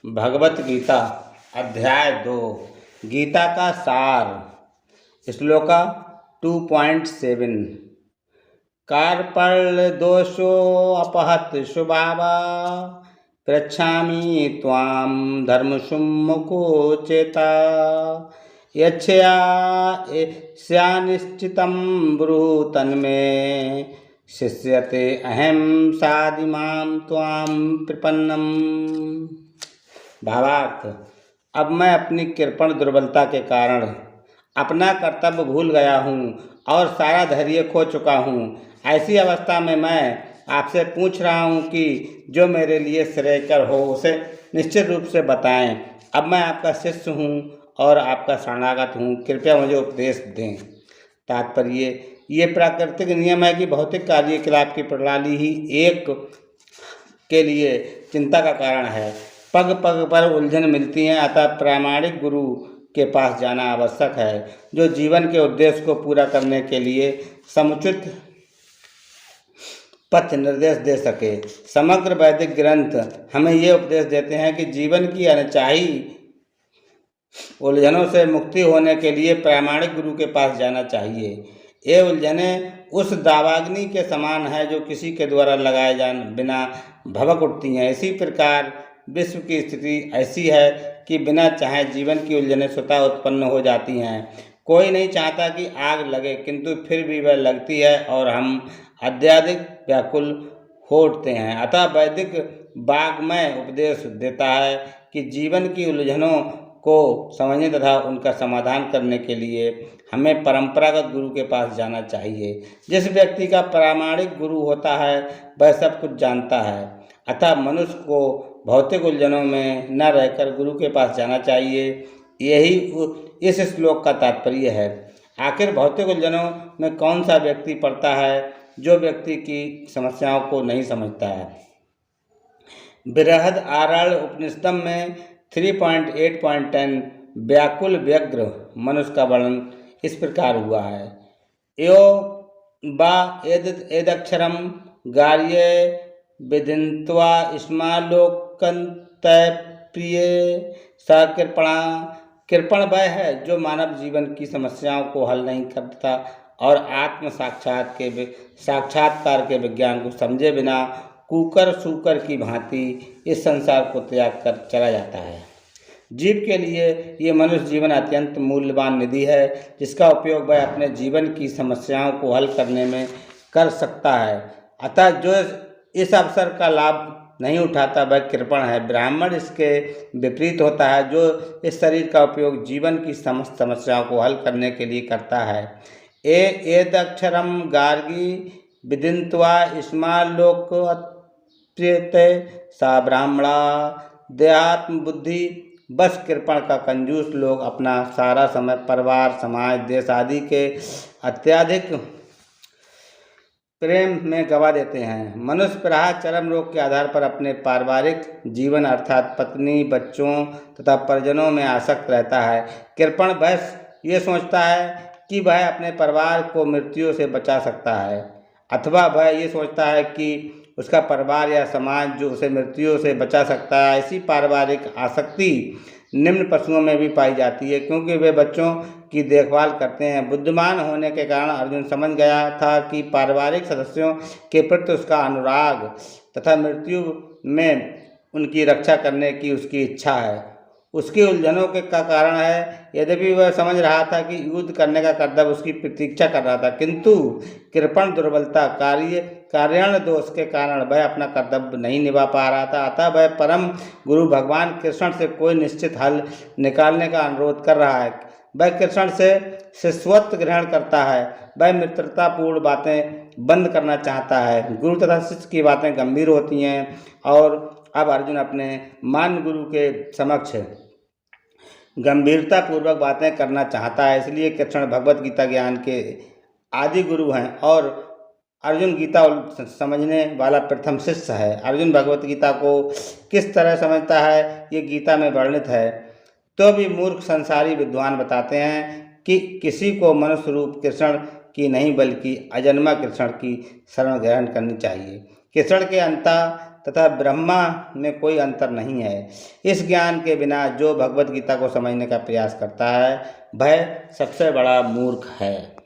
भगवत गीता अध्याय 2 गीता का सार श्लोका 2.7 कार्पण्यदोषो अपहत शुभावा पृच्छामि त्वां धर्मसुमुखो चेता यच्छया स्यानिश्चितं ब्रूहि तन्मे शिष्यते अहं साधिमां त्वां प्रपन्नम्। भावार्थ, अब मैं अपनी कृपण दुर्बलता के कारण अपना कर्तव्य भूल गया हूँ और सारा धैर्य खो चुका हूँ। ऐसी अवस्था में मैं आपसे पूछ रहा हूँ कि जो मेरे लिए श्रेयकर हो उसे निश्चित रूप से बताएं। अब मैं आपका शिष्य हूँ और आपका शरणागत हूँ, कृपया मुझे उपदेश दें। तात्पर्य, ये प्राकृतिक नियम है कि भौतिक कार्यकलाप की प्रणाली ही एक के लिए चिंता का कारण है। पग पग पर उलझन मिलती हैं, अतः प्रामाणिक गुरु के पास जाना आवश्यक है, जो जीवन के उद्देश्य को पूरा करने के लिए समुचित पथ निर्देश दे सके। समग्र वैदिक ग्रंथ हमें ये उपदेश देते हैं कि जीवन की अनचाही उलझनों से मुक्ति होने के लिए प्रामाणिक गुरु के पास जाना चाहिए। ये उलझनें उस दावाग्नि के समान है जो किसी के द्वारा लगाए जाने बिना भभक उठती हैं। इसी प्रकार विश्व की स्थिति ऐसी है कि बिना चाहे जीवन की उलझनें स्वतः उत्पन्न हो जाती हैं। कोई नहीं चाहता कि आग लगे, किंतु फिर भी वह लगती है और हम अत्यधिक व्याकुल हो उठते हैं। अतः वैदिक वाग्मय उपदेश देता है कि जीवन की उलझनों को समझने तथा उनका समाधान करने के लिए हमें परंपरागत गुरु के पास जाना चाहिए। जिस व्यक्ति का प्रामाणिक गुरु होता है वह सब कुछ जानता है, अतः मनुष्य को भौतिक उलझनों में न रहकर गुरु के पास जाना चाहिए। यही इस श्लोक का तात्पर्य है। आखिर भौतिक उलझनों में कौन सा व्यक्ति पड़ता है जो व्यक्ति की समस्याओं को नहीं समझता है। बृहद आरण्य उपनिषदम में 3.8.10 व्याकुल व्यग्र मनुष्य का वर्णन इस प्रकार हुआ है। यो बा एदक्षरम गार्ये विदिन्त्वा स्मालोकन्तय प्रिय स कृपण वह है जो मानव जीवन की समस्याओं को हल नहीं करता और आत्म साक्षात्कार के विज्ञान को समझे बिना कुकर सूकर की भांति इस संसार को त्याग कर चला जाता है। जीव के लिए ये मनुष्य जीवन अत्यंत मूल्यवान निधि है, जिसका उपयोग वह अपने जीवन की समस्याओं को हल करने में कर सकता है। अतः जो इस अवसर का लाभ नहीं उठाता वह कृपण है। ब्राह्मण इसके विपरीत होता है, जो इस शरीर का उपयोग जीवन की समस्त समस्याओं को हल करने के लिए करता है। एदक्षरम गार्गी विदिन्त्वा स्मालोकप्रियते सा ब्राह्मणा देहात्म बुद्धि। बस कृपण का कंजूस लोग अपना सारा समय परिवार, समाज, देश आदि के अत्यधिक प्रेम में गवा देते हैं। मनुष्य प्रायः चरम रोग के आधार पर अपने पारिवारिक जीवन अर्थात पत्नी, बच्चों तथा परिजनों में आसक्त रहता है। कृपण बस ये सोचता है कि वह अपने परिवार को मृत्यु से बचा सकता है, अथवा वह ये सोचता है कि उसका परिवार या समाज जो उसे मृत्यु से बचा सकता है। ऐसी पारिवारिक आसक्ति निम्न पशुओं में भी पाई जाती है, क्योंकि वे बच्चों की देखभाल करते हैं। बुद्धिमान होने के कारण अर्जुन समझ गया था कि पारिवारिक सदस्यों के प्रति उसका अनुराग तथा मृत्यु में उनकी रक्षा करने की उसकी इच्छा है उसकी उलझनों के का कारण है। यद्यपि वह समझ रहा था कि युद्ध करने का कर्तव्य उसकी प्रतीक्षा कर रहा था, किंतु कृपण दुर्बलता कार्याण दोष के कारण वह अपना कर्तव्य नहीं निभा पा रहा था। अतः वह परम गुरु भगवान कृष्ण से कोई निश्चित हल निकालने का अनुरोध कर रहा है। वह कृष्ण से शिष्यत्व ग्रहण करता है। वह मित्रतापूर्ण बातें बंद करना चाहता है। गुरु तथा शिष्य की बातें गंभीर होती हैं और अब अर्जुन अपने मान गुरु के समक्ष गंभीरता पूर्वक बातें करना चाहता है। इसलिए कृष्ण भगवत गीता ज्ञान के आदि गुरु हैं और अर्जुन गीता समझने वाला प्रथम शिष्य है। अर्जुन भगवत गीता को किस तरह समझता है ये गीता में वर्णित है। तो भी मूर्ख संसारी विद्वान बताते हैं कि किसी को मनुष्य रूप कृष्ण की नहीं बल्कि अजन्मा कृष्ण की शरण ग्रहण करनी चाहिए। कृष्ण के अंतः तथा ब्रह्मा में कोई अंतर नहीं है। इस ज्ञान के बिना जो भगवत गीता को समझने का प्रयास करता है वह सबसे बड़ा मूर्ख है।